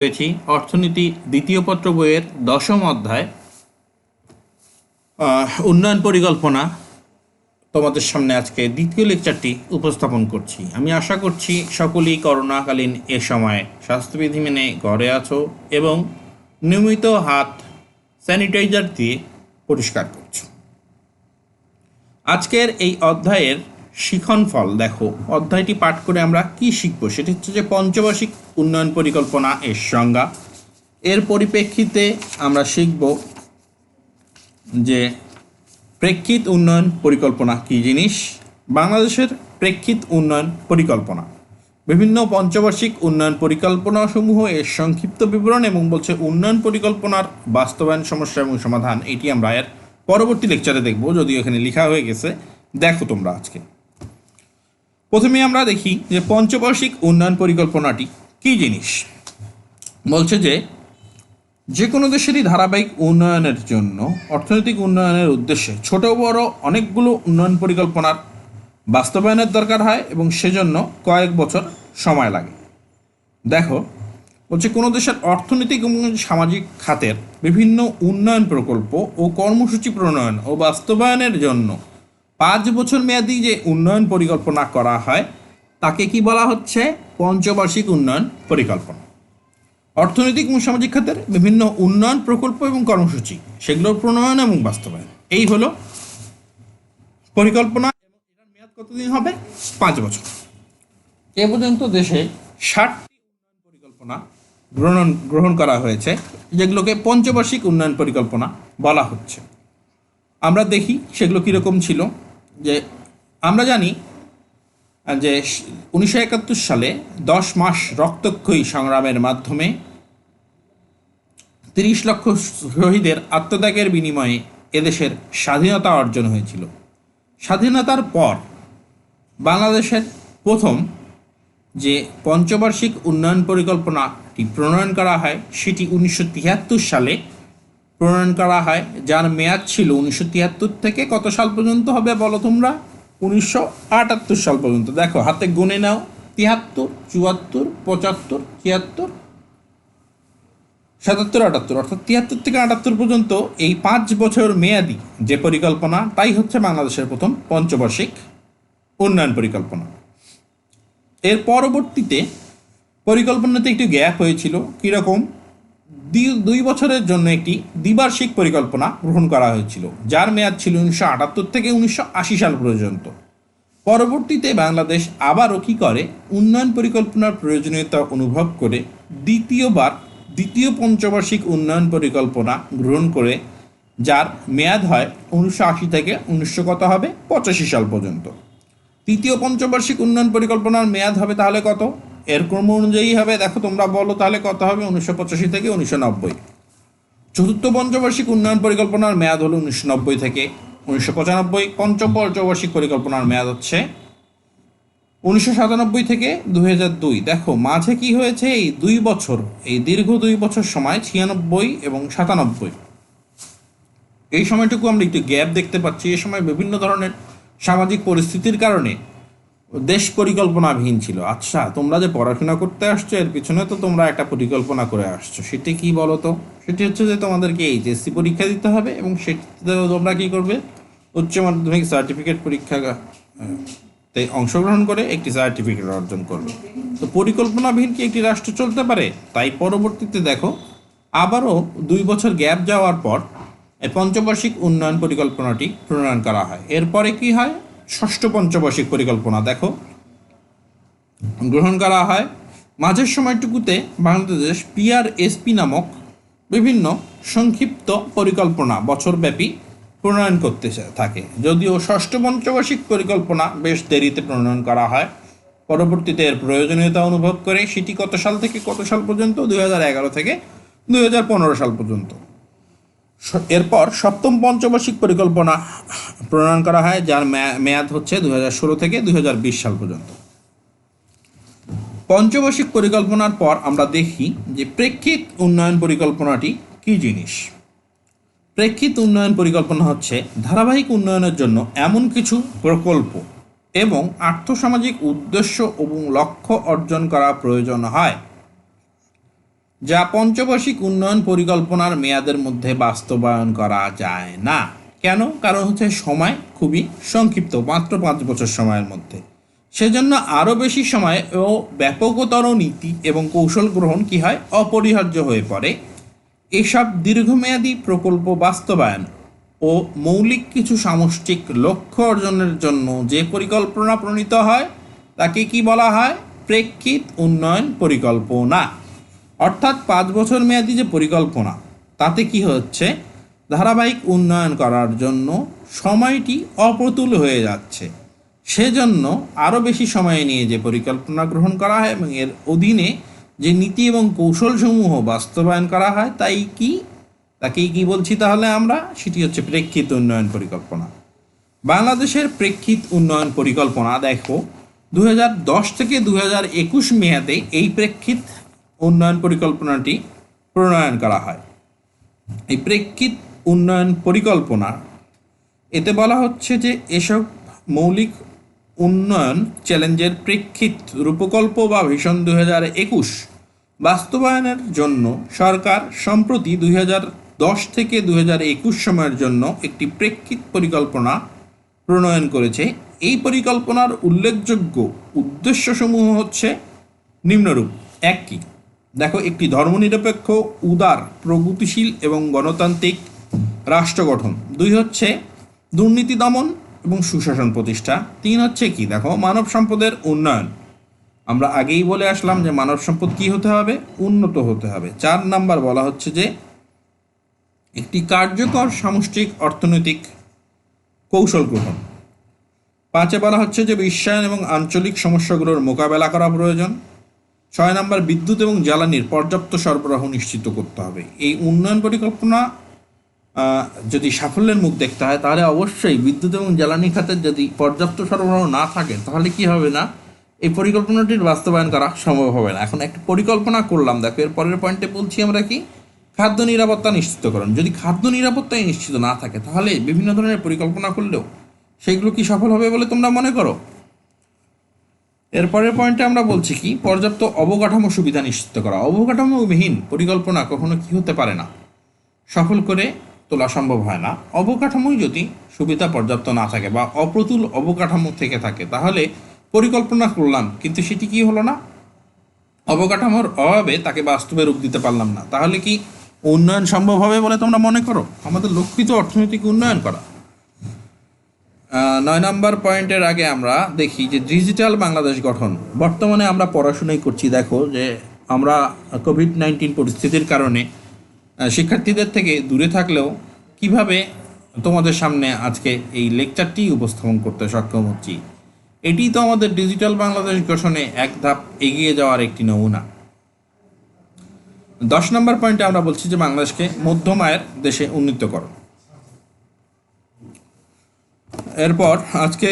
পেয়েছি অর্থনীতি দ্বিতীয় পত্র বইয়ের দশম অধ্যায় উন্নয়ন পরিকল্পনা তোমাদের সামনে আজকে দ্বিতীয় লেকচারটি উপস্থাপন করছি। আমি আশা করছি সকলেই করোনাকালীন এ সময়ে স্বাস্থ্যবিধি মেনে ঘরে আছো এবং নিয়মিত হাত স্যানিটাইজার দিয়ে পরিষ্কার করছো। আজকের এই অধ্যায়ের শিখনফল দেখো, অধ্যায়টি পাঠ করে আমরা কি শিখব সেটি হচ্ছে যে পঞ্চবার্ষিক উন্নয়ন পরিকল্পনা এর সংজ্ঞা। এর পরিপ্রেক্ষিতে আমরা শিখব যে প্রেক্ষিত উন্নয়ন পরিকল্পনা কী জিনিস, বাংলাদেশের প্রেক্ষিত উন্নয়ন পরিকল্পনা, বিভিন্ন পঞ্চবার্ষিক উন্নয়ন পরিকল্পনাসমূহ এর সংক্ষিপ্ত বিবরণ এবং বলছে উন্নয়ন পরিকল্পনার বাস্তবায়ন সমস্যা এবং সমাধান। এটি আমরা এর পরবর্তী লেকচারে দেখব, যদিও এখানে লেখা হয়ে গেছে, দেখো তোমরা আজকে। প্রথমে আমরা দেখি যে পঞ্চবার্ষিক উন্নয়ন পরিকল্পনাটি কী জিনিস। বলছে যে কোনো দেশেরই ধারাবাহিক উন্নয়নের জন্য অর্থনৈতিক উন্নয়নের উদ্দেশ্যে ছোট বড় অনেকগুলো উন্নয়ন পরিকল্পনার বাস্তবায়নের দরকার হয় এবং সেজন্য কয়েক বছর সময় লাগে। দেখো, বলছে কোনো দেশের অর্থনৈতিক এবং সামাজিক খাতের বিভিন্ন উন্নয়ন প্রকল্প ও কর্মসূচি প্রণয়ন ও বাস্তবায়নের জন্য 5 বছর মেয়াদী যে উন্নয়ন পরিকল্পনা করা হয় তাকে কি বলা হচ্ছে? পঞ্চবার্ষিক উন্নয়ন পরিকল্পনা। অর্থনৈতিক এবং সামাজিক খাতের বিভিন্ন উন্নয়ন প্রকল্প এবং কর্মসূচি, সেগুলোর প্রণয়ন এবং বাস্তবায়ন, এই হলো পরিকল্পনা। এবং এটার মেয়াদ কতদিন হবে? 5 বছর। এ পর্যন্ত দেশে 60টি উন্নয়ন পরিকল্পনা গ্রহণ করা হয়েছে, যেগুলোকে পঞ্চবার্ষিক উন্নয়ন পরিকল্পনা বলা হচ্ছে। আমরা দেখি সেগুলো কীরকম ছিল। যে আমরা জানি যে 1971 সালে 10 মাস রক্তক্ষয়ী সংগ্রামের মাধ্যমে 30 লক্ষ শহীদের আত্মত্যাগের বিনিময়ে এদেশের স্বাধীনতা অর্জন হয়েছিল। স্বাধীনতার পর বাংলাদেশের প্রথম যে পঞ্চবার্ষিক উন্নয়ন পরিকল্পনাটি প্রণয়ন করা হয় সেটি 1973 সালে প্রণয়ন করা হয়, যার মেয়াদ ছিল 1973 থেকে কত সাল পর্যন্ত হবে বলো তোমরা? 1978 সাল পর্যন্ত। দেখো হাতে গুনে নাও, 73, 74, 75, 76, 77, 78, অর্থাৎ 73 থেকে 78 পর্যন্ত এই 5 বছর মেয়াদি যে পরিকল্পনা, তাই হচ্ছে বাংলাদেশের প্রথম পঞ্চবার্ষিক উন্নয়ন পরিকল্পনা। এর পরবর্তীতে পরিকল্পনাতে একটি গ্যাপ হয়েছিল। কীরকম? 2 বছরের জন্য একটি দ্বিবার্ষিক পরিকল্পনা গ্রহণ করা হয়েছিল, যার মেয়াদ ছিল 1978 থেকে 1980 সাল পর্যন্ত। পরবর্তীতে বাংলাদেশ আবারও কী করে? উন্নয়ন পরিকল্পনার প্রয়োজনীয়তা অনুভব করে দ্বিতীয় পঞ্চবার্ষিক উন্নয়ন পরিকল্পনা গ্রহণ করে, যার মেয়াদ হয় 1980 থেকে 1985 সাল পর্যন্ত। তৃতীয় পঞ্চবার্ষিক উন্নয়ন পরিকল্পনার মেয়াদ হবে তাহলে কত? এর ক্রম অনুযায়ী হবে, দেখো তোমরা বলো তাহলে কত হবে? 1985 থেকে 1990। চতুর্থ পঞ্চবার্ষিক উন্নয়ন পরিকল্পনার মেয়াদ হলো 1990 থেকে 1995। পঞ্চম পঞ্চবার্ষিক পরিকল্পনার মেয়াদ হচ্ছে 1997 থেকে 2002। দেখো মাঝে কি হয়েছে? এই 2 বছর, এই দীর্ঘ 2 বছর সময় 96 এবং 97, এই সময়টুকু আমরা একটু গ্যাপ দেখতে পাচ্ছি। এই সময় বিভিন্ন ধরনের সামাজিক পরিস্থিতির কারণে দেশ পরিকল্পনাবিহীন ছিল। আচ্ছা, তোমরা যে পড়াশোনা করতে আসছো এর পিছনে তো তোমরা একটা পরিকল্পনা করে আসছো, সেটি কি বলো তো? সেটি হচ্ছে যে তোমাদেরকে এইচএসসি পরীক্ষা দিতে হবে এবং সেটিতে তোমরা কী করবে? উচ্চ মাধ্যমিক সার্টিফিকেট পরীক্ষাতে অংশগ্রহণ করে একটি সার্টিফিকেট অর্জন করবে। তো পরিকল্পনাবিহীন কি একটি রাষ্ট্র চলতে পারে? তাই পরবর্তীতে দেখো আবারও 2 বছর গ্যাপ যাওয়ার পর এই পঞ্চবার্ষিক উন্নয়ন পরিকল্পনাটি প্রণয়ন করা হয়। এরপরে কি হয়? ষষ্ঠ পঞ্চবার্ষিক পরিকল্পনা দেখো গ্রহণ করা হয়। মাঝের সময়টুকুতে বাংলাদেশ PRSP নামক বিভিন্ন সংক্ষিপ্ত পরিকল্পনা বছরব্যাপী প্রণয়ন করতে থাকে, যদিও ষষ্ঠ পঞ্চবার্ষিক পরিকল্পনা বেশ দেরিতে প্রণয়ন করা হয়। পরবর্তীতে এর প্রয়োজনীয়তা অনুভব করে সেটি কত সাল থেকে কত সাল পর্যন্ত? 2011 থেকে 2015 সাল পর্যন্ত। এরপর সপ্তম পঞ্চবার্ষিক পরিকল্পনা প্রণয়ন করা হয়, যার মেয়াদ হচ্ছে 2016 থেকে 2020 সাল পর্যন্ত। পঞ্চবার্ষিক পরিকল্পনার পর আমরা দেখি যে প্রেক্ষিত উন্নয়ন পরিকল্পনাটি কী জিনিস। প্রেক্ষিত উন্নয়ন পরিকল্পনা হচ্ছে ধারাবাহিক উন্নয়নের জন্য এমন কিছু প্রকল্প এবং আর্থসামাজিক উদ্দেশ্য এবং লক্ষ্য অর্জন করা প্রয়োজন হয় যা পঞ্চবার্ষিক উন্নয়ন পরিকল্পনার মেয়াদের মধ্যে বাস্তবায়ন করা যায় না। কেন? কারণ হচ্ছে সময় খুবই সংক্ষিপ্ত, মাত্র 5 বছর সময়ের মধ্যে। সেজন্য আরও বেশি সময় ও ব্যাপকতর নীতি এবং কৌশল গ্রহণ কি হয়, অপরিহার্য হয়ে পড়ে। এসব দীর্ঘমেয়াদী প্রকল্প বাস্তবায়ন ও মৌলিক কিছু সামষ্টিক লক্ষ্য অর্জনের জন্য যে পরিকল্পনা প্রণীত হয় তাকে কি বলা হয়? প্রেক্ষিত উন্নয়ন পরিকল্পনা। অর্থাৎ 5 বছর মেয়াদী যে পরিকল্পনা, তাতে কি হচ্ছে, ধারাবাহিক উন্নয়ন করার জন্য সময়টি অপ্রতুল হয়ে যাচ্ছে। সেজন্য আরও বেশি সময় নিয়ে যে পরিকল্পনা গ্রহণ করা হয় এবং এর অধীনে যে নীতি এবং কৌশলসমূহ বাস্তবায়ন করা হয় তাকেই কি বলছি তাহলে আমরা? সেটি হচ্ছে প্রেক্ষিত উন্নয়ন পরিকল্পনা। বাংলাদেশের প্রেক্ষিত উন্নয়ন পরিকল্পনা দেখো, 2010 থেকে 2021 মেয়াদে এই প্রেক্ষিত উন্নয়ন পরিকল্পনাটি প্রণয়ন করা হয়। এই প্রেক্ষিত উন্নয়ন পরিকল্পনা, এতে বলা হচ্ছে যে এসব মৌলিক উন্নয়ন চ্যালেঞ্জের প্রেক্ষিত রূপকল্প বা ভিশন 2021 বাস্তবায়নের জন্য সরকার সম্প্রতি 2010 থেকে 2021 সময়ের জন্য একটি প্রেক্ষিত পরিকল্পনা প্রণয়ন করেছে। এই পরিকল্পনার উল্লেখযোগ্য উদ্দেশ্যসমূহ হচ্ছে নিম্নরূপ। এক কি? দেখো, একটি ধর্মনিরপেক্ষ, উদার, প্রগতিশীল এবং গণতান্ত্রিক রাষ্ট্র গঠন। 2 হচ্ছে দুর্নীতি দমন এবং সুশাসন প্রতিষ্ঠা। 3 হচ্ছে কি? দেখো, মানব সম্পদের উন্নয়ন। আমরা আগেই বলে আসলাম যে মানব সম্পদ কি হতে হবে? উন্নত হতে হবে। 4 নাম্বার বলা হচ্ছে যে একটি কার্যকর সামষ্টিক অর্থনৈতিক কৌশল গ্রহণ। 5 বলা হচ্ছে যে বিশ্বায়ন এবং আঞ্চলিক সমস্যাগুলোর মোকাবেলা করা প্রয়োজন। 6 নাম্বার বিদ্যুৎ এবং জ্বালানির পর্যাপ্ত সরবরাহ নিশ্চিত করতে হবে। এই উন্নয়ন পরিকল্পনা যদি সাফল্যের মুখ দেখতে হয়, তাহলে অবশ্যই বিদ্যুৎ এবং জ্বালানি খাতের যদি পর্যাপ্ত সরবরাহ না থাকে, তাহলে কি হবে না, এই পরিকল্পনাটির বাস্তবায়ন করা সম্ভব হবে না। এখন একটা পরিকল্পনা করলাম, দেখো এর পরের পয়েন্টে বলছি আমরা কি? খাদ্য নিরাপত্তা নিশ্চিতকরণ। যদি খাদ্য নিরাপত্তাই নিশ্চিত না থাকে, তাহলে বিভিন্ন ধরনের পরিকল্পনা করলেও সেগুলো কি সফল হবে বলে তোমরা মনে করো? এরপরের পয়েন্টে আমরা বলছি কি? পর্যাপ্ত অবকাঠামো সুবিধা নিশ্চিত করা। অবকাঠামোবিহীন পরিকল্পনা কখনো কি হতে পারে না, সফল করে তোলা সম্ভব হয় না। অবকাঠামোই যদি সুবিধা পর্যাপ্ত না থাকে বা অপ্রতুল অবকাঠামো থেকে থাকে, তাহলে পরিকল্পনা করলাম কিন্তু সেটি কি হলো না, অবকাঠামোর অভাবে তাকে বাস্তবে রূপ দিতে পারলাম না, তাহলে কি উন্নয়ন সম্ভব হবে বলে তোমরা মনে করো? আমাদের লক্ষিত অর্থনৈতিক উন্নয়ন করা। 9 নাম্বার পয়েন্টের আগে আমরা দেখি যে ডিজিটাল বাংলাদেশ গঠন। বর্তমানে আমরা পড়াশোনাই করছি, দেখো যে আমরা কোভিড-19 পরিস্থিতির কারণে শিক্ষার্থীদের থেকে দূরে থাকলেও কিভাবে তোমাদের সামনে আজকে এই লেকচারটি উপস্থাপন করতে সক্ষম হচ্ছি, এটি তো আমাদের ডিজিটাল বাংলাদেশ গঠনে এক ধাপ এগিয়ে যাওয়ার একটি নমুনা। 10 নম্বর পয়েন্টে আমরা বলছি যে বাংলাদেশকে মধ্যম আয়ের দেশে উন্নীত করো। এরপর আজকে